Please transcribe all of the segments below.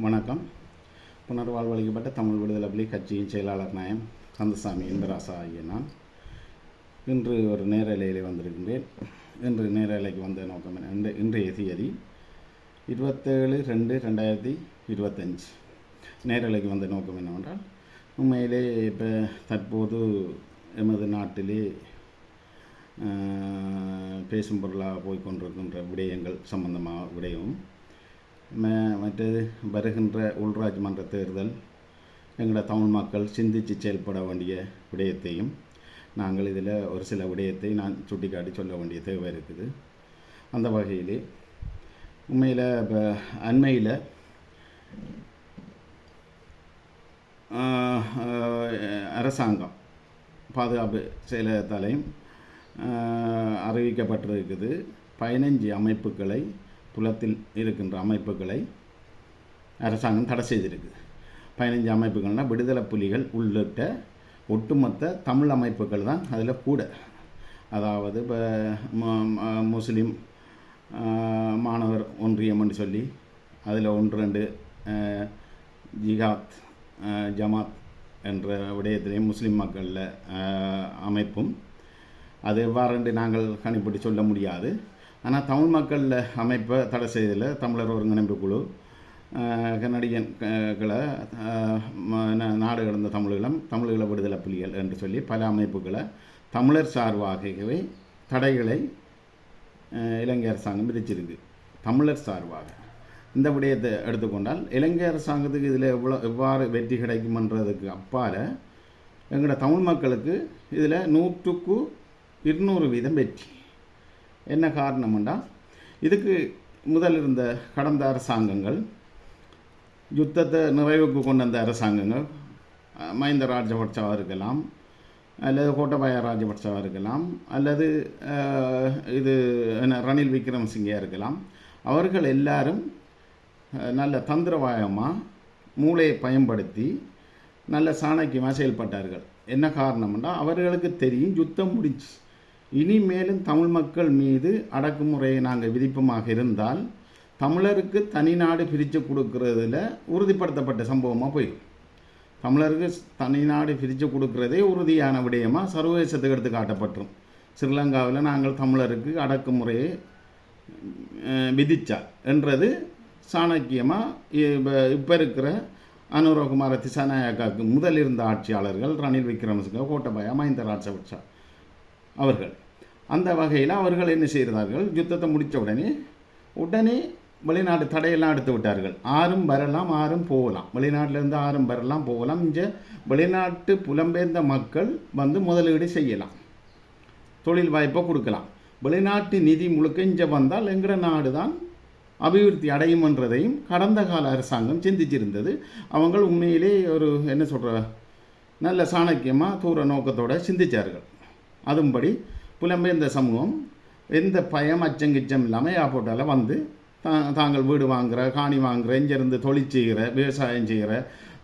வணக்கம். புனர்வாழ்வளிக்கப்பட்ட தமிழ் விடுதலை புலி கட்சியின் செயலாளர் நாயம் கந்தசாமி இந்திராசா ஆகிய நான் இன்று ஒரு நேரலையிலே வந்திருக்கின்றேன். இன்று நேரலைக்கு வந்த நோக்கம் இன்றைய தேதி 27/2/2025. நேரலைக்கு வந்த நோக்கம் என்னவென்றால், உண்மையிலே இப்போ தற்போது எமது நாட்டிலே பேசும் பொருளாக போய்கொண்டிருக்கின்ற விடயங்கள் சம்பந்தமாக விடயம், மற்றது வருகின்ற உள்ராஜ் மன்ற தேர்தல், எங்களோட தமிழ் மக்கள் சிந்தித்து செயல்பட வேண்டிய விடயத்தையும் நாங்கள் இதில் ஒரு சில விடயத்தை நான் சுட்டிக்காட்டி சொல்ல வேண்டிய தேவை இருக்குது. அந்த வகையிலே உண்மையில் இப்போ அண்மையில் அரசாங்கம் பாதுகாப்பு செயலகத்தாலையும் அறிவிக்கப்பட்டிருக்குது. 15 அமைப்புகளை, புலத்தில் இருக்கின்ற அமைப்புகளை அரசாங்கம் தடை செய்திருக்குது. 15 அமைப்புகள்னால் விடுதலை புலிகள் உள்ளிட்ட ஒட்டுமொத்த தமிழ் அமைப்புகள் தான் அதில் கூட. அதாவது இப்போ முஸ்லீம் மாணவர் ஒன்றியம் என்று சொல்லி அதில் 1-2 ஜிகாத் ஜமாத் என்ற விடயத்திலேயும் முஸ்லீம் மக்களில் அமைப்பும், அது எவ்வாறு நாங்கள் கணிப்பிட்டு சொல்ல முடியாது. ஆனால் தமிழ் மக்கள் அமைப்பை தடை செய்ததில் தமிழர் ஒருங்கிணைப்பு குழு, கனடியன்களை, நாடு கடந்த தமிழீழ விடுதலை புலிகள் என்று சொல்லி பல அமைப்புகளை தமிழர் சார்பாகவே தடைகளை இலங்கை அரசாங்கம் விதிச்சிருக்கு. தமிழர் சார்பாக இந்த விடயத்தை எடுத்துக்கொண்டால் இலங்கை அரசாங்கத்துக்கு இதில் எவ்வாறு வெற்றி கிடைக்கும்ன்றதுக்கு அப்பால் எங்களோட தமிழ் மக்களுக்கு இதில் 100% வெற்றி. என்ன காரணம்னா, இதுக்கு முதல் இருந்த கடந்த அரசாங்கங்கள், யுத்தத்தை நிறைவுக்கு கொண்டு வந்த அரசாங்கங்கள், மஹிந்த ராஜபக்சவாக இருக்கலாம், அல்லது கோட்டபாய ராஜபக்சவாக இருக்கலாம், அல்லது ரணில் விக்ரமசிங்கயாக இருக்கலாம், அவர்கள் எல்லாரும் நல்ல தந்திரவாயமாக மூளையை பயன்படுத்தி நல்ல சாணக்கியமாக செயல்பட்டார்கள். என்ன காரணம்னா, அவர்களுக்கு தெரியும் யுத்தம் முடிஞ்சு, இனிமேலும் தமிழ் மக்கள் மீது அடக்குமுறையை நாங்கள் விதிப்பமாக இருந்தால் தமிழருக்கு தனி நாடு பிரித்து கொடுக்கறதுல உறுதிப்படுத்தப்பட்ட சம்பவமாக போயிடும். தமிழருக்கு தனி நாடு பிரித்து கொடுக்கறதே உறுதியான விடயமாக சர்வதேசத்துக்கு எடுத்து காட்டப்பட்டுரும். ஸ்ரீலங்காவில் நாங்கள் தமிழருக்கு அடக்குமுறையை விதித்தார் என்றது சாணக்கியமாக இப்போ இருக்கிற அனுரகுமார திசாநாயக்காவுக்கு முதல் இருந்த ஆட்சியாளர்கள் ரணில் விக்ரமசிங்க, கோட்டபாயா, மஹிந்த ராஜபக்ச அவர்கள். அந்த வகையில் அவர்கள் என்ன செய்கிறார்கள், யுத்தத்தை முடித்த உடனே வெளிநாட்டு தடையெல்லாம் எடுத்து விட்டார்கள். ஆரும் வரலாம், ஆரும் போகலாம், வெளிநாட்டிலேருந்து ஆரும் வரலாம் போகலாம். இங்கே வெளிநாட்டு புலம்பெயர்ந்த மக்கள் வந்து முதலீடு செய்யலாம், தொழில் வாய்ப்பை கொடுக்கலாம். வெளிநாட்டு நிதி முழுக்க இங்கே வந்தால் எங்கிற நாடு தான் அபிவிருத்தி அடையும் என்றதையும் கடந்த கால அரசாங்கம் சிந்திச்சிருந்தது. அவங்க உண்மையிலே ஒரு என்ன சொல்கிற நல்ல சாணக்கியமாக தூர நோக்கத்தோடு சிந்தித்தார்கள். அதுபடி புலம்பெயர்ந்த சமூகம் எந்த பயம் அச்சங்கிச்சம் இல்லாமல் ஏர்போர்ட்டால் வந்து தாங்கள் வீடு வாங்குகிற, காணி வாங்குகிற, இங்கேருந்து தொழில் செய்கிற, விவசாயம் செய்கிற,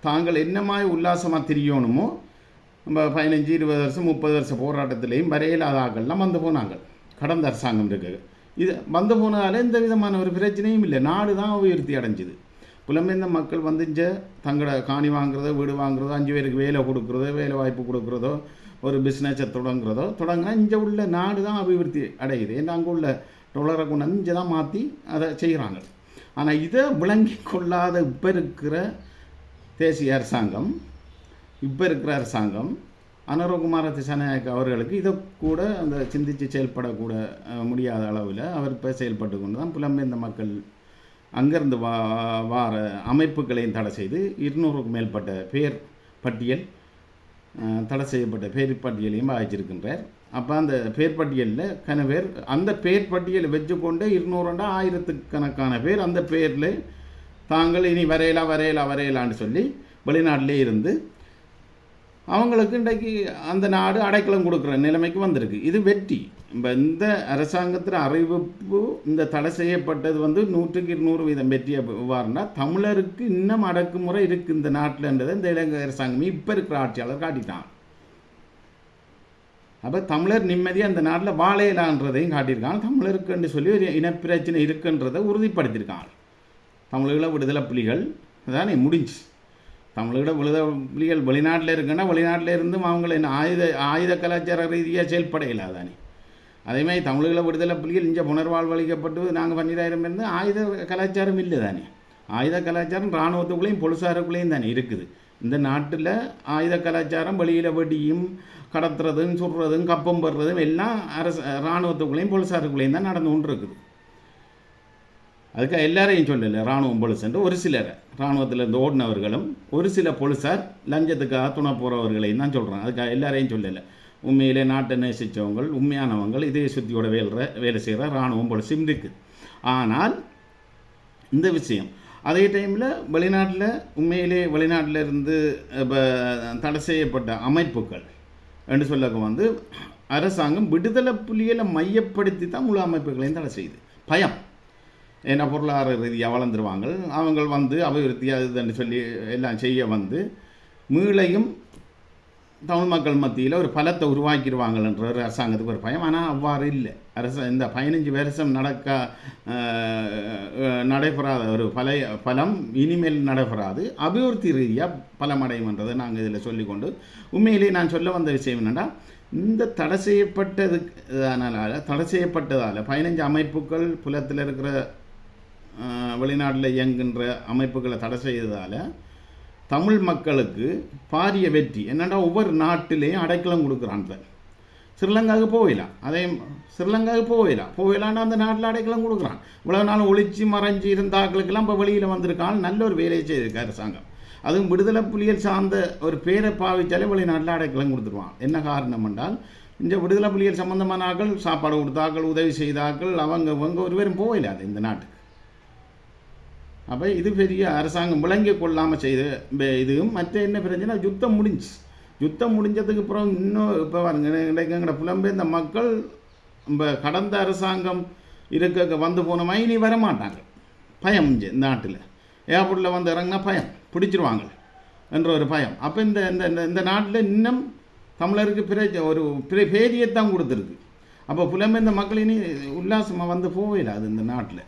தாங்கள் என்னமாய் உல்லாசமாக திரியணுமோ, நம்ம 15, 20 வருஷம் 30 வருஷம் போராட்டத்திலையும் வரையில்லாத ஆக்கள்லாம் வந்து போனாங்க. கடந்த அரசாங்கம் இருக்குது. இது வந்து போனதால் எந்த விதமான ஒரு பிரச்சனையும் இல்லை. நாடு தான் உயர்த்தி அடைஞ்சிது. புலம்பெயர்ந்த மக்கள் வந்து இங்கே தங்களோட காணி வாங்குறதோ, வீடு வாங்குறதோ, 5 பேருக்கு வேலை கொடுக்குறதோ, வேலை வாய்ப்பு கொடுக்குறதோ, ஒரு பிஸ்னஸை தொடங்கினா இங்கே உள்ள நாடு தான் அபிவிருத்தி அடையுது. ஏன்னா அங்கே உள்ள டொலரை கொண்டு இங்கே தான் மாற்றி அதை செய்கிறாங்க. ஆனால் இதை விளங்கி கொள்ளாத இப்போ இருக்கிற தேசிய அரசாங்கம், அனுரகுமார திசாநாயக்க அவர்களுக்கு இதை கூட அந்த சிந்தித்து செயல்படக்கூட முடியாத அளவில் அவர் இப்போ செயல்பட்டு கொண்டு தான் புலம்பெயர்ந்த மக்கள் அங்கேருந்து வார அமைப்புகளையும் தடை செய்து 200க்கும் மேற்பட்ட பேர் பட்டியல், தடை செய்யப்பட்ட பேர் பட்டியலையும் வாய்ச்சிருக்கின்றார். அப்போ அந்த பேர் பட்டியலில் கனவேர், அந்த பேர் பட்டியலை வச்சுக்கொண்டு 200 ஆயிரத்துக்கணக்கான பேர் அந்த பேரில் தாங்கள் இனி வரையலான்னு சொல்லி வெளிநாட்டிலே இருந்து அவங்களுக்கு இன்றைக்கு அந்த நாடு அடைக்கலம் கொடுக்குற நிலைமைக்கு வந்திருக்கு. இது வெற்றி. இப்போ இந்த அரசாங்கத்தில் அறிவிப்பு இந்த தடை செய்யப்பட்டது 100% வெற்றி. எவ்வாறுனா, தமிழருக்கு இன்னும் அடக்குமுறை இருக்குது இந்த நாட்டில்ன்றதை இந்த இலங்கை அரசாங்கமே இப்போ இருக்கிற ஆட்சியாளர் காட்டிட்டான். அப்போ தமிழர் நிம்மதியாக அந்த நாட்டில் வாழையலான்றதையும் காட்டியிருக்காங்க. தமிழருக்குன்னு சொல்லி ஒரு இனப்பிரச்சனை இருக்குன்றதை உறுதிப்படுத்தியிருக்காங்க. தமிழீழ விடுதலை புலிகள் அதானே முடிஞ்சு. தமிழோட புலிகள் வெளிநாட்டில் இருக்குன்னா வெளிநாட்டில் இருந்தும் அவங்கள என்ன ஆயுத கலாச்சார ரீதியாக செயல்படையில தானே. அதேமாதிரி தமிழர்களை விடுதலை புலிகள் இங்கே புனர்வாழ்வு அளிக்கப்பட்டு நாங்கள் 12,000 இருந்து ஆயுத கலாச்சாரம் இல்லை தானே. ஆயுத கலாச்சாரம் இராணுவத்துக்குள்ளேயும் பொலிசாருக்குள்ளேயும் தானே இருக்குது. இந்த நாட்டில் ஆயுத கலாச்சாரம் வெளியில் வெடியும் கடத்துறதும் சுடுறதும் கப்பம் படுறதும் எல்லாம் இராணுவத்துக்குள்ளேயும் பொலிசாருக்குள்ளேயும் தான் நடந்து கொண்டு இருக்குது. அதுக்காக எல்லாரையும் சொல்லலை இராணுவம் பொலிசன்று, ஒரு சிலர் இராணுவத்திலேருந்து ஓடினவர்களும் ஒரு சில பொலிசார் லஞ்சத்துக்காக துணை போகிறவர்களையும் தான் சொல்கிறாங்க. அதுக்காக எல்லாரையும் சொல்லலை. உண்மையிலே நாட்டை நேசித்தவங்க உண்மையானவங்கள் இதே சுத்தியோட வேலை செய்கிற இராணுவம் பொலிசும் இருக்குது. ஆனால் இந்த விஷயம் அதே டைமில் வெளிநாட்டில் உண்மையிலே வெளிநாட்டில் இருந்து இப்போ தடை செய்யப்பட்ட அமைப்புகள் என்று சொல்லக்க அரசாங்கம் விடுதலை புலிகளை மையப்படுத்தி தான் முழு அமைப்புகளையும் தடை செய்யுது. பயம், ஏன்னா பொருளாதார ரீதியாக வளர்ந்துருவாங்க அவங்க அபிவிருத்தி அதுன்னு சொல்லி எல்லாம் செய்ய மீளையும் தமிழ் மக்கள் மத்தியில் ஒரு பலத்தை உருவாக்கிடுவாங்கன்ற ஒரு அரசாங்கத்துக்கு ஒரு பயம். ஆனால் அவ்வாறு இல்லை. இந்த 15 வருஷம் நடைபெறாத ஒரு பலம் இனிமேல் நடைபெறாது. அபிவிருத்தி ரீதியாக பலமடையும்ன்றதை நாங்கள் இதில் சொல்லிக்கொண்டு, உண்மையிலேயே நான் சொல்ல வந்த விஷயம் என்னென்னா, இந்த தடை செய்யப்பட்டதால் 15 அமைப்புகள் புலத்தில் இருக்கிற வெளிநாட்டில் இயங்குகின்ற அமைப்புகளை தடை செய்ததால் தமிழ் மக்களுக்கு பாரிய வெற்றி என்னென்னா, ஒவ்வொரு நாட்டிலேயும் அடைக்கலம் கொடுக்குறான். ஸ்ரீலங்காவுக்கு போயிடலான்னா அந்த நாட்டில் அடைக்கலம் கொடுக்குறான். இவ்வளோ நாள் ஒழிச்சு மறைஞ்சி இருந்த ஆக்களுக்கெல்லாம் இப்போ வெளியில் வந்திருக்கான். நல்ல ஒரு வேலையை செய்திருக்கு அரசாங்கம். அதுவும் விடுதலை புலிகள் சார்ந்த ஒரு பேரை பாவித்தாலே வெளிநாட்டில் அடைக்கலம் கொடுத்துருவான். என்ன காரணம் என்றால், இந்த விடுதலை புலிகள் சம்பந்தமான ஆக்கள் சாப்பாடு கொடுத்தாக்கள் உதவி செய்தாக்கள் அவங்க ஒருவரும் போயிடாது இந்த நாட்டுக்கு. அப்போ இது பெரிய அரசாங்கம் விளங்கி கொள்ளாமல் செய்த இதுவும். மற்ற என்ன பிரச்சனை, யுத்தம் முடிஞ்சதுக்கு அப்புறம் இன்னும் இப்போ எங்கட புலம்பெயர்ந்த மக்கள் இப்போ கடந்த அரசாங்கம் இருக்க போனோமா இனி வரமாட்டாங்க. பயம் இந்த நாட்டில் ஏர்போர்ட்டில் இறங்கினா பயம், பிடிச்சிருவாங்க என்ற ஒரு பயம். அப்போ இந்த நாட்டில் இன்னும் தமிழருக்கு ஒரு பேரியத்தான் கொடுத்துருக்கு. அப்போ புலம்பெயர்ந்த மக்கள் இனி உல்லாசமாக போயிடாது இந்த நாட்டில்.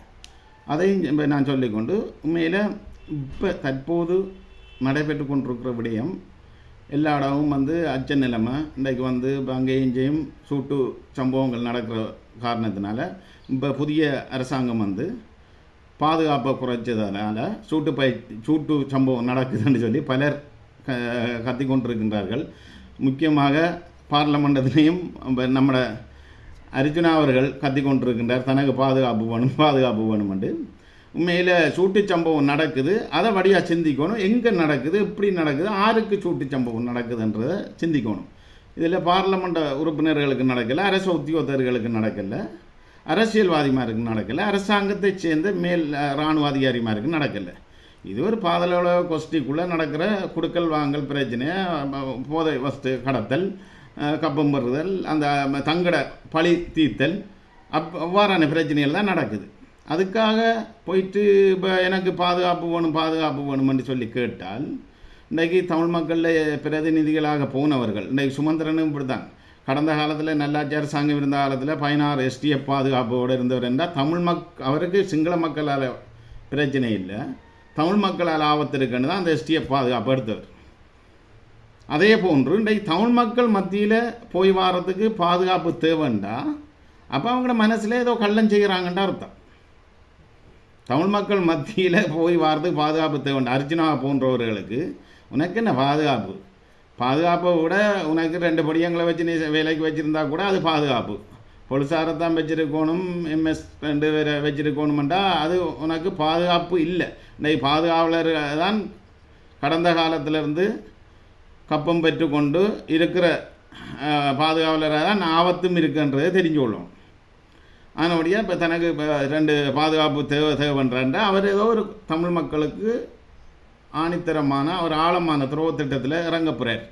அதையும் நான் சொல்லிக்கொண்டு, உண்மையில் இப்போ தற்போது நடைபெற்று கொண்டிருக்கிற விடயம் எல்லா இடமும் அச்ச நிலைமை. இன்றைக்கு இப்போ அங்கேயும் இங்கேயும் சூட்டு சம்பவங்கள் நடக்கிற காரணத்தினால இப்போ புதிய அரசாங்கம் பாதுகாப்பை குறைச்சதுனால சூட்டு சம்பவம் நடக்குதுன்னு சொல்லி பலர் கத்தி கொண்டிருக்கின்றார்கள். முக்கியமாக பார்லமெண்டத்திலையும் நம்மட அர்ஜுனா அவர்கள் கத்தி கொண்டிருக்கின்றார், தனக்கு பாதுகாப்பு வேணுமென்று. உண்மையில் சூட்டு சம்பவம் நடக்குது, அதை வழியாக சிந்திக்கணும். எங்கே நடக்குது, எப்படி நடக்குது, ஆருக்கு சூட்டு சம்பவம் நடக்குதுன்றதை சிந்திக்கணும். இதில் பார்லமெண்ட் உறுப்பினர்களுக்கு நடக்கலை, அரசு உத்தியோகத்தர்களுக்கு நடக்கலை, அரசியல்வாதிமாருக்கு நடக்கலை, அரசாங்கத்தை சேர்ந்த மேல் இராணுவ அதிகாரிமாருக்கு நடக்கலை. இது ஒரு பாதாள கோஷ்டிக்குள்ளே நடக்கிற குடுக்கல் வாங்கல் பிரச்சனை, போதை வஸ்து கடத்தல், கப்பம் பெறுதல், அந்த தங்கட பழி தீர்த்தல், அவ்வாறான பிரச்சனைகள் தான் நடக்குது. அதுக்காக போயிட்டு இப்போ எனக்கு பாதுகாப்பு வேணும்னு சொல்லி கேட்டால், இன்றைக்கு தமிழ் மக்களில் பிரதிநிதிகளாக போனவர்கள், இன்றைக்கு சுமந்திரனும் இப்படி தான். கடந்த காலத்தில் நல்லாட்சி அரசாங்கம் இருந்த காலத்தில் 16 STF பாதுகாப்போடு இருந்தவர் என்றால் அவருக்கு சிங்கள மக்களால் பிரச்சனை இல்லை, தமிழ் மக்களால் ஆபத்து இருக்குன்னு தான் அந்த STF பாதுகாப்பு எடுத்தவர். அதே போன்று இன்றைக்கு தமிழ் மக்கள் மத்தியில் போய் வாரத்துக்கு பாதுகாப்பு தேவைண்டா, அப்போ அவங்களோட மனசில் ஏதோ கள்ளம் செய்கிறாங்கன்ற அர்த்தம். தமிழ் மக்கள் மத்தியில் போய் வாரத்துக்கு பாதுகாப்பு தேவைண்டா. அர்ஜுனா போன்றவர்களுக்கு உனக்கு என்ன பாதுகாப்பை விட உனக்கு 2 படியங்களை வச்சு நீ வேலைக்கு வச்சுருந்தா கூட அது பாதுகாப்பு. பொலிசாரைத்தான் வச்சிருக்கணும், MS 2 பேரை வச்சிருக்கணுமெண்டா அது உனக்கு பாதுகாப்பு இல்லை. இன்றைக்கு பாதுகாவலர் தான் கடந்த காலத்திலேருந்து கப்பம் பெற்றுக்கொண்டு இருக்கிற பாதுகாவலராக தான் ஆபத்தும் இருக்குன்றதை தெரிஞ்சு கொள்ளும். அதனுடைய இப்போ தனக்கு இப்போ 2 பாதுகாப்பு தேவைன்றாண்டா அவர் ஏதோ ஒரு தமிழ் மக்களுக்கு ஆணித்தரமான ஒரு ஆழமான துரோக திட்டத்தில் இறங்க போகிறார்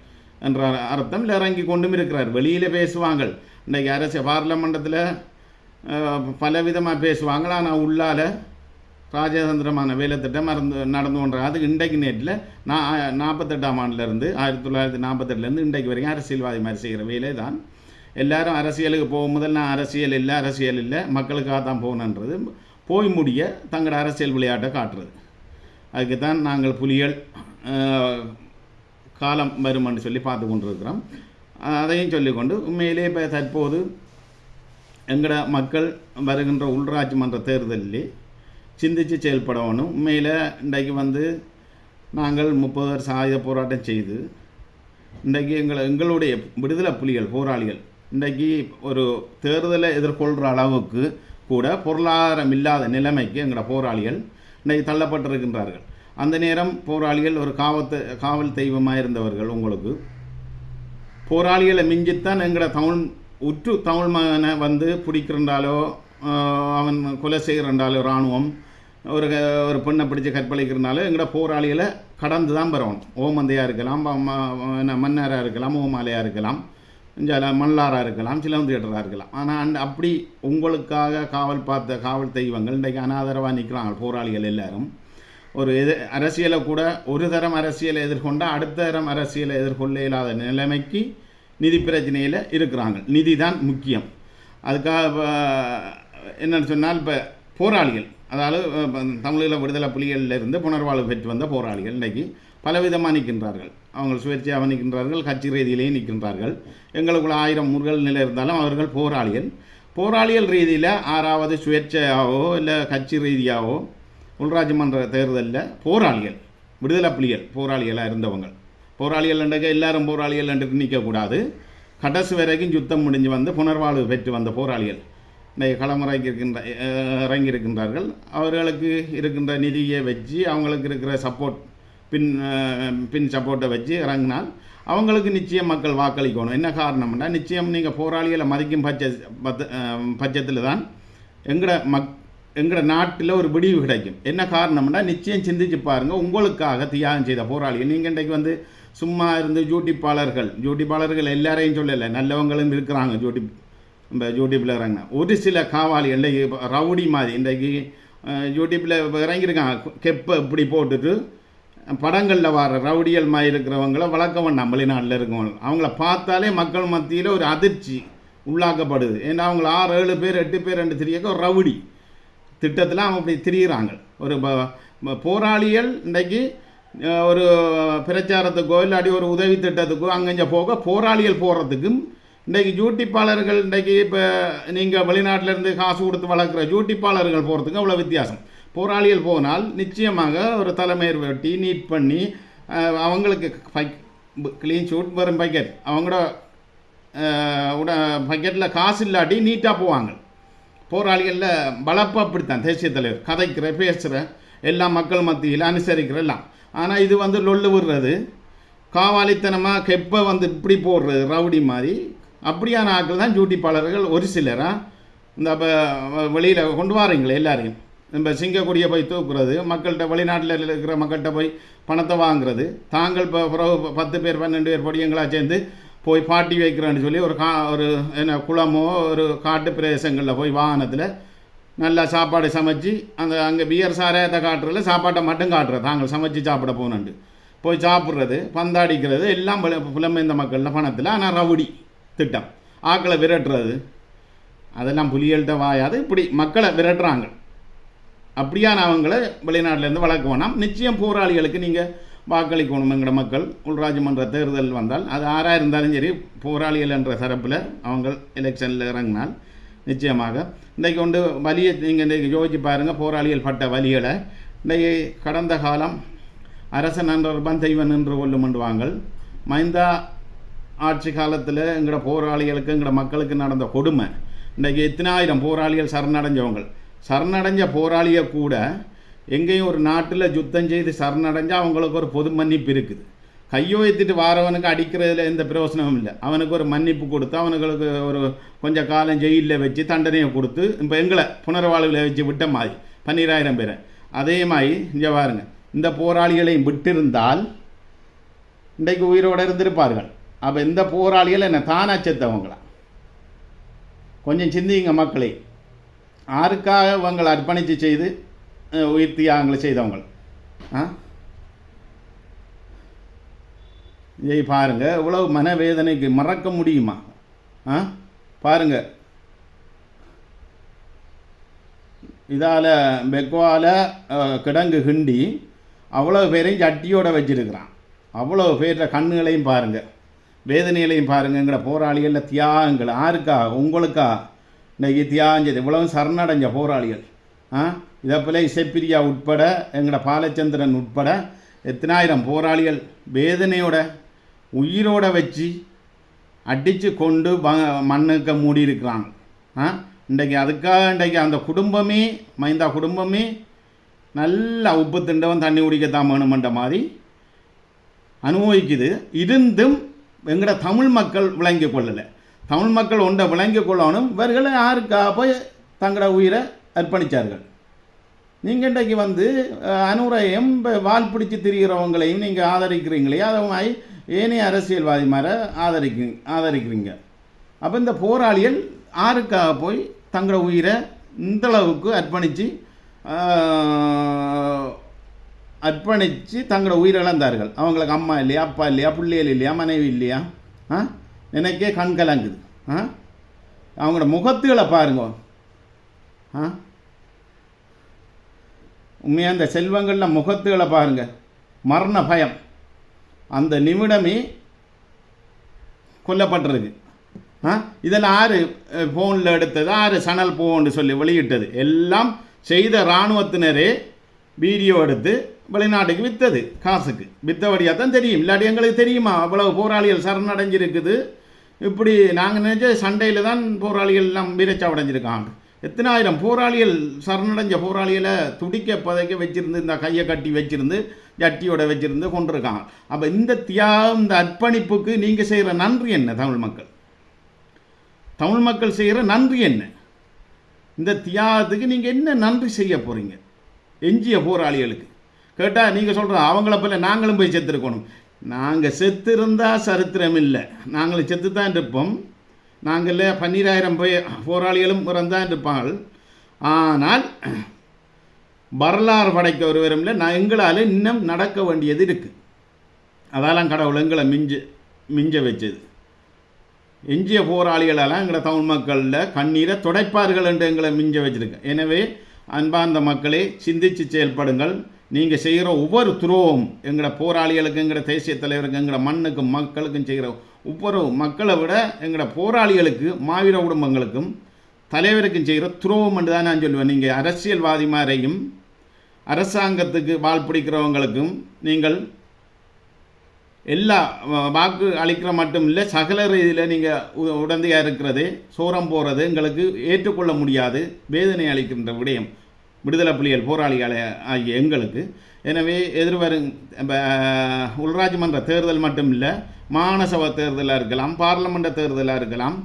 என்ற அர்த்தம் இல்லை, இறங்கி கொண்டும் இருக்கிறார். வெளியில் பேசுவாங்க, இன்றைக்கி அரசு பார்லமெண்டத்தில் பலவிதமாக பேசுவாங்க, ஆனால் உள்ளால் ராஜதந்திரமான வேலை திட்டம் நடந்து கொண்டாங்க. அதுக்கு இன்றைக்கு நேற்றில் 48ஆம் ஆண்டிலேருந்து 1948 இன்றைக்கு வரைக்கும் அரசியல்வாதி மாதிரி செய்கிற வேலை தான். எல்லாரும் அரசியலுக்கு போகும்போது நான் அரசியல் இல்லை மக்களுக்காக தான் போகணுன்றது போய் முடிய தங்களோட அரசியல் விளையாட்டை காட்டுறது. அதுக்கு தான் நாங்கள் புலிகள் காலம் வரும் என்று சொல்லி பார்த்து கொண்டிருக்கிறோம். அதையும் சொல்லிக்கொண்டு உண்மையிலே இப்போ தற்போது எங்களோட மக்கள் வருகின்ற உள்ளாட்சி மன்ற தேர்தலில் சிந்தித்து செயல்படணும். உண்மையில் இன்றைக்கு நாங்கள் 30 வருஷம் ஆயுத போராட்டம் செய்து இன்றைக்கு எங்களுடைய விடுதலை புலிகள் போராளிகள் இன்றைக்கு ஒரு தேர்தலை எதிர்கொள்கிற அளவுக்கு கூட பொருளாதாரம் இல்லாத நிலைமைக்கு எங்களோட போராளிகள் இன்றைக்கு தள்ளப்பட்டிருக்கின்றார்கள். அந்த நேரம் போராளிகள் ஒரு காவல் தெய்வமாக இருந்தவர்கள். உங்களுக்கு போராளிகளை மிஞ்சித்தான் எங்களோட தமிழ் மகனை பிடிக்கிறண்டாலோ அவன் கொலை செய்கிறண்டாலோ இராணுவம் ஒரு பெண்ணை பிடிச்சி கற்பழிக்கிறனாலும் எங்களோட போராளிகளை கடந்து தான் வரணும். ஓமந்தையாக இருக்கலாம், மன்னாராக இருக்கலாம், ஓமாலையாக இருக்கலாம், மல்லாராக இருக்கலாம், சிலந்தியட்டராக இருக்கலாம். ஆனால் அப்படி உங்களுக்காக காவல் தெய்வங்கள் இன்றைக்கு அனாதரவாக நிற்கிறாங்க போராளிகள் எல்லாரும். ஒரு அரசியலை கூட ஒரு தரம் அரசியலை எதிர்கொண்டால் அடுத்த தரம் அரசியலை எதிர்கொள்ள இல்லாத நிலைமைக்கு நிதி பிரச்சனையில் இருக்கிறாங்க. நிதி தான் முக்கியம். அதுக்காக என்னென்னு சொன்னால் இப்போ போராளிகள், அதாவது தமிழீழ விடுதலை புலிகளிலிருந்து புனர்வாழ்வு பெற்று வந்த போராளிகள் இன்றைக்கி பலவிதமாக நிற்கின்றார்கள். அவங்க சுயேட்சையாக நிற்கின்றார்கள், கட்சி ரீதியிலேயே நிற்கின்றார்கள். எங்களுக்குள்ள 1000 முருகல் நிலை இருந்தாலும் அவர்கள் போராளிகள் ரீதியில் 6வது சுயேட்சையாகவோ இல்லை கட்சி ரீதியாகவோ உள்ளாட்சி மன்ற தேர்தலில் போராளிகள் விடுதலை புலிகள் போராளிகளாக இருந்தவங்க. போராளிகள் என்றக்க எல்லாரும் போராளிகள் என்று நிற்கக்கூடாது. கடைசி வரைக்கும் யுத்தம் முடிஞ்சு புனர்வாழ்வு பெற்று வந்த போராளிகள் இன்றைக்கு இறங்கியிருக்கின்றார்கள். அவர்களுக்கு இருக்கின்ற நிதியை வச்சு அவங்களுக்கு இருக்கிற சப்போர்ட் பின் சப்போர்ட்டை வச்சு இறங்கினால் அவங்களுக்கு நிச்சயம் மக்கள் வாக்களிக்கணும். என்ன காரணம்னா நிச்சயம் நீங்கள் போராளிகளை மதிக்கும் பட்சத்தில் தான் எங்களோட நாட்டில் ஒரு விடிவு கிடைக்கும். என்ன காரணம்னா நிச்சயம் சிந்திச்சு பாருங்கள். உங்களுக்காக தியாகம் செய்த போராளிகள் நீங்கள் இன்றைக்கு சும்மா இருந்து யூடியூப்பாளர்கள் எல்லாரையும் சொல்லலை, நல்லவங்களும் இருக்கிறாங்க. யூடியூப்பில் இறங்கினா ஒரு சில காவாளிகள் ரவுடி மாதிரி இன்றைக்கு யூடியூப்பில் இறங்கியிருக்காங்க. கெப்பை இப்படி போட்டுட்டு படங்களில் வர ரவுடிகள் மாதிரி இருக்கிறவங்கள வழக்கம் வேண்டாம். வெளிநாட்டில் இருக்கவங்க அவங்கள பார்த்தாலே மக்கள் மத்தியில் ஒரு அதிர்ச்சி உள்ளாக்கப்படுது. ஏன்னா அவங்கள 6-7 பேர் 8 பேர் 2 திரியக்க ஒரு ரவுடி திட்டத்தில் அவங்க அப்படி திரிகிறாங்க. ஒரு போராளிகள் இன்றைக்கு ஒரு பிரச்சாரத்துக்கோ இல்லாட்டி ஒரு உதவி திட்டத்துக்கோ அங்கே போக போராளிகள் போகிறதுக்கும் இன்றைக்கு யூடியூப்பாளர்கள் இன்றைக்கு இப்போ நீங்கள் வெளிநாட்டிலேருந்து காசு கொடுத்து வளர்க்குற யூடியூப்பாளர்கள் போகிறதுக்கு அவ்வளோ வித்தியாசம். போராளிகள் போனால் நிச்சயமாக ஒரு தலைமையர் வெட்டி நீட் பண்ணி அவங்களுக்கு க்ளீன் ஷூட் வரும் பக்கெட் அவங்களோட பக்கெட்டில் காசு இல்லாட்டி நீட்டாக போவாங்க. போராளிகளில் பலப்பாக அப்படித்தான் தேசிய தலைவர் கதைக்கிற பேசுகிற எல்லா மக்கள் மத்தியில் அனுசரிக்கிற எல்லாம். ஆனால் இது லொல்லு விடுறது காவாலித்தனமாக கெப்பை இப்படி போடுறது ரவுடி மாதிரி அப்படியான ஆட்கள் தான் யூடியூப்பாளர்கள். ஒரு சிலராக இந்த வெளியில் கொண்டு வாரீங்களே எல்லாரையும் நம்ம சிங்கக்குடியை போய் தூக்குறது, மக்கள்கிட்ட வெளிநாட்டில் இருக்கிற மக்கள்கிட்ட போய் பணத்தை வாங்குறது, தாங்கள் இப்போ 10 பேர் 12 பேர் பொடியங்களாக சேர்ந்து போய் பாட்டி வைக்கிறேன்னு சொல்லி ஒரு என்ன குளமோ ஒரு காட்டு பிரதேசங்களில் போய் வாகனத்தில் நல்லா சாப்பாடு சமைச்சு அங்கே பியர் சாராயத்தை காட்டுறதில்ல, சாப்பாட்டை மட்டும் காட்டுறது தாங்கள் சமைச்சு சாப்பிட போகணுன்ட்டு போய் சாப்பிட்றது, பந்தாடிக்கிறது எல்லாம் புலம்பெயர்ந்த மக்களில் பணத்தில். ஆனால் ரவுடி திட்டம் ஆக்களை விரட்டுறது அதெல்லாம் புலிகள்கிட்ட வாயாது. இப்படி மக்களை விரட்டுறாங்க. அப்படியான அவங்கள வெளிநாட்டிலேருந்து வளர்க்க வேணாம். நிச்சயம் போராளிகளுக்கு நீங்கள் வாக்களிக்கணும். எங்களோட மக்கள் உள்ளாட்சி மன்ற தேர்தல் வந்தால் அது 6 இருந்தாலும் சரி போராளிகள் என்ற தரப்பில் அவங்க எலெக்ஷனில் இறங்கினால் நிச்சயமாக இன்றைக்கு வலியை நீங்கள் இன்றைக்கு யோசிச்சு பாருங்கள். போராளிகள் பட்ட வலிகளை இன்றைக்கு கடந்த காலம் அரசன் நன்றர்பான் தெய்வன் நின்று கொள்ளுமென்றுவாங்கள். மைந்தா ஆட்சி காலத்தில் எங்களோட போராளிகளுக்கு எங்களோட மக்களுக்கு நடந்த கொடுமை இன்றைக்கி எத்தனை ஆயிரம் போராளிகள் சரணடைஞ்ச போராளியை கூட எங்கேயும் ஒரு நாட்டில் யுத்தம் செய்து சரணடைஞ்சால் அவங்களுக்கு ஒரு பொது மன்னிப்பு இருக்குது. கையோ ஏற்றிட்டு வாரவனுக்கு அடிக்கிறதுல எந்த பிரயோசனமும் இல்லை. அவனுக்கு ஒரு மன்னிப்பு கொடுத்து அவனுங்களுக்கு ஒரு கொஞ்சம் காலம் ஜெயிலில் வச்சு தண்டனையை கொடுத்து இப்போ எங்களை புனர்வாழ்வில் வச்சு விட்ட மாதிரி 12,000 பேரை அதே மாதிரி இங்கே பாருங்க. இந்த போராளிகளையும் விட்டிருந்தால் இன்றைக்கு உயிரோடு இருந்திருப்பார்கள். அப்போ இந்த போராளிகள் என்ன தானா செத்தவங்களா? கொஞ்சம் சிந்திங்க மக்களே. யாருக்காக அவங்களை அர்ப்பணித்து செய்து உயிர் தியாகங்களை செய்தவங்க இதை பாருங்கள். இவ்வளவு மனவேதனைக்கு மறக்க முடியுமா? பாருங்கள். இதால் பெக்வால கிடங்கு கிண்டி அவ்வளோ பேரையும் சட்டியோடு வச்சிருக்கிறான். அவ்வளோ பேர கண்ணுகளையும் பாருங்கள், வேதனைகளையும் பாருங்கள். எங்களோட போராளிகளில் தியாகங்கள் யாருக்கா? உங்களுக்கா? இன்றைக்கி தியாகஞ்சது இவ்வளவு சரணடைஞ்ச போராளிகள். இதை போல இசைப்பிரியா உட்பட எங்களோட பாலச்சந்திரன் உட்பட எத்தனாயிரம் போராளிகள் வேதனையோட உயிரோட வச்சு அடித்து கொண்டு மண்ணுக்க மூடி இருக்கிறாங்க. இன்றைக்கு அதுக்காக இன்றைக்கு அந்த குடும்பமே, மைந்தா குடும்பமே நல்லா உப்பு திண்டவன் தண்ணி குடிக்கத்தான் வேணுமென்ற மாதிரி அனுபவிக்குது. இருந்தும் எங்களோட தமிழ் மக்கள் விளங்கி கொள்ளலை. தமிழ் மக்கள் ஒன்றை விளங்கி கொள்ளணும். இவர்களை யாருக்கா போய் தங்களோட உயிரை அர்ப்பணித்தார்கள். நீங்கள் இன்றைக்கு அனுரையும் வால் பிடிச்சி திரிகிறவங்களையும் நீங்கள் ஆதரிக்கிறீங்களே, அதை மாதிரி ஏனைய அரசியல்வாதி மாதிரி ஆதரிக்கிறீங்க. அப்போ இந்த போராளிகள் யாருக்காக போய் தங்களோட உயிரை இந்தளவுக்கு அர்ப்பணித்து தங்களோட உயிரை இழந்தார்கள். அவங்களுக்கு அம்மா இல்லையா, அப்பா இல்லையா, பிள்ளைகள் இல்லையா, மனைவி இல்லையா? எனக்கே கண் கலங்குது. அவங்களோட முகத்துகளை பாருங்க. உண்மையாக அந்த செல்வங்களில் முகத்துகளை பாருங்கள். மரண பயம் அந்த நிமிடமே கொல்லப்பட்டிருக்கு. இதெல்லாம் ஆறு ஃபோனில் எடுத்தது, ஆறு சனல் போன்னு சொல்லி வெளியிட்டது, எல்லாம் செய்த இராணுவத்தினரே வீடியோ எடுத்து வெளிநாட்டுக்கு விற்றது. காசுக்கு விற்றபடியாக தான் தெரியும். இல்லாட்டி எங்களுக்கு தெரியுமா அவ்வளவு போராளிகள் சரணடைஞ்சிருக்குது? இப்படி நாங்கள் நினைச்ச சண்டையில் தான் போராளிகள் எல்லாம் வீரச்சாவடைஞ்சிருக்காங்க. எத்தனாயிரம் போராளிகள் சரணடைஞ்ச போராளிகளை துடிக்க பதைக்க வச்சுருந்து, இந்த கையை கட்டி வச்சுருந்து, ஜட்டியோட வச்சுருந்து கொண்டிருக்காங்க. அப்போ இந்த தியாகம், இந்த அர்ப்பணிப்புக்கு நீங்கள் செய்கிற நன்றி என்ன? தமிழ் மக்கள் செய்கிற நன்றி என்ன? இந்த தியாகத்துக்கு நீங்கள் என்ன நன்றி செய்ய போகிறீங்க? எஞ்சிய போராளிகளுக்கு கேட்டால் நீங்கள் சொல்கிற அவங்கள போல நாங்களும் போய் செத்துருக்கணும். நாங்கள் செத்து இருந்தால் சரித்திரம் இல்லை, நாங்களும் செத்து தான் இருப்போம். நாங்கள் 12,000 போராளிகளும் இறந்தான் இருப்பாங்க. ஆனால் வரலாறு படைக்க ஒருவரும் இல்லை. எங்களால் இன்னும் நடக்க வேண்டியது இருக்குது. அதெல்லாம் கடவுள் எங்களை மிஞ்ச வச்சது. எஞ்சிய போராளிகளெல்லாம் எங்களை தமிழ் மக்களில் கண்ணீரை துடைப்பார்கள் என்று எங்களை மிஞ்ச வச்சுருக்கு. எனவே அன்பார்ந்த மக்களே, சிந்தித்து செயல்படுங்கள். நீங்கள் செய்கிற ஒவ்வொரு துரோகம் எங்களோட போராளிகளுக்கு, எங்களோட தேசிய தலைவருக்கு, எங்களோட மண்ணுக்கும் மக்களுக்கும் செய்கிற ஒவ்வொரு மக்களை விட எங்களோட போராளிகளுக்கு, மாவீர குடும்பங்களுக்கும், தலைவருக்கும் செய்கிற துரோகம் என்று தான் நான் சொல்லுவேன். நீங்கள் அரசியல்வாதி மாதிரியும் அரசாங்கத்துக்கு வால் பிடிக்கிறவங்களுக்கும் நீங்கள் எல்லா வாக்கு அளிக்கிற மட்டும் இல்லை, சகல ரீதியில் நீங்கள் உடந்தையாக இருக்கிறது, சோரம் போகிறது எங்களுக்கு ஏற்றுக்கொள்ள முடியாது, வேதனை அளிக்கின்ற விடயம் விடுதலை புலிகள் போராளிகளை ஆகிய எங்களுக்கு. எனவே எதிர்வரும் உள்ராட்சி மன்ற தேர்தல் மட்டும் இல்லை, மாநசபை தேர்தலாக இருக்கலாம், பார்லமெண்ட் தேர்தலாக இருக்கலாம்.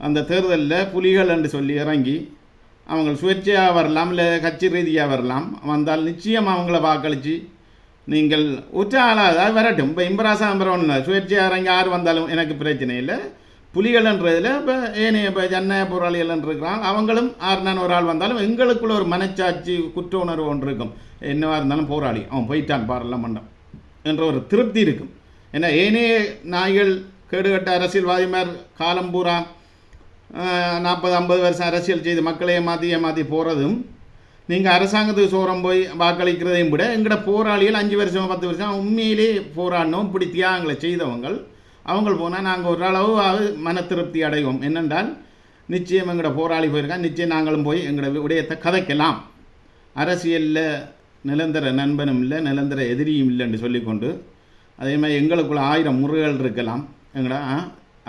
அந்த தேர்தலில் புலிகள் என்று சொல்லி இறங்கி அவங்க சுயேட்சையாக வரலாம், இல்லை கட்சி ரீதியாக வரலாம். வந்தால் நிச்சயம் அவங்கள வாக்களித்து நீங்கள் உற்சாக வரட்டும். இப்போ இம்பராசாம்பரம் சுயேட்சையாக இறங்கி யார் வந்தாலும் எனக்கு பிரச்சனை இல்லை. புலிகள்ன்றதில் இப்போ ஏனைய இப்போ ஜனநாயக போராளிகள் இருக்கிறாங்க, அவங்களும் 6 ஒரு ஆள் வந்தாலும் எங்களுக்குள்ள ஒரு மனச்சாட்சி, குற்ற உணர்வு ஒன்று இருக்கும். என்னவாக இருந்தாலும் போராளி அவன் போயிட்டான் பார்லமெண்டம் என்ற ஒரு திருப்தி இருக்கும். ஏன்னா ஏனைய நாய்கள் கேடுகட்ட அரசியல்வாதிமார் காலம் பூரா 40-50 வருஷம் அரசியல் செய்து மக்களை ஏமாற்றி போகிறதும், நீங்கள் அரசாங்கத்துக்கு சோரம் போய் வாக்களிக்கிறதையும் விட எங்களோட போராளிகள் 5 வருஷம் 10 வருஷம் உண்மையிலே போராடினோம், இப்படி தியாகங்களை செய்தவங்கள் அவங்க போனால் நாங்கள் ஓரளவு மன திருப்தி அடைவோம். என்னென்றால் நிச்சயம் எங்களோட போராளி போயிருக்கான், நிச்சயம் நாங்களும் போய் எங்களோட விடயத்தை கதைக்கலாம். அரசியலில் நிரந்தர நண்பனும் இல்லை, நிரந்தர எதிரியும் இல்லைன்னு சொல்லிக்கொண்டு, அதே மாதிரி எங்களுக்குள்ள 1000 முறைகள் இருக்கலாம் எங்கடா.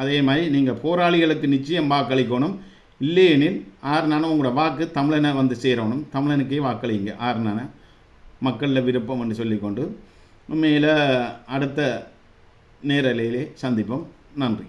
அதே மாதிரி நீங்கள் போராளிகளுக்கு நிச்சயம் வாக்களிக்கணும். இல்லையெனில் 6 உங்களோட வாக்கு தமிழனை சேரணும், தமிழனுக்கே வாக்களிங்க 6 மக்களில் விருப்பம் என்று சொல்லிக்கொண்டு உண்மையில் அடுத்த நேரலையிலே சந்திப்போம். நன்றி.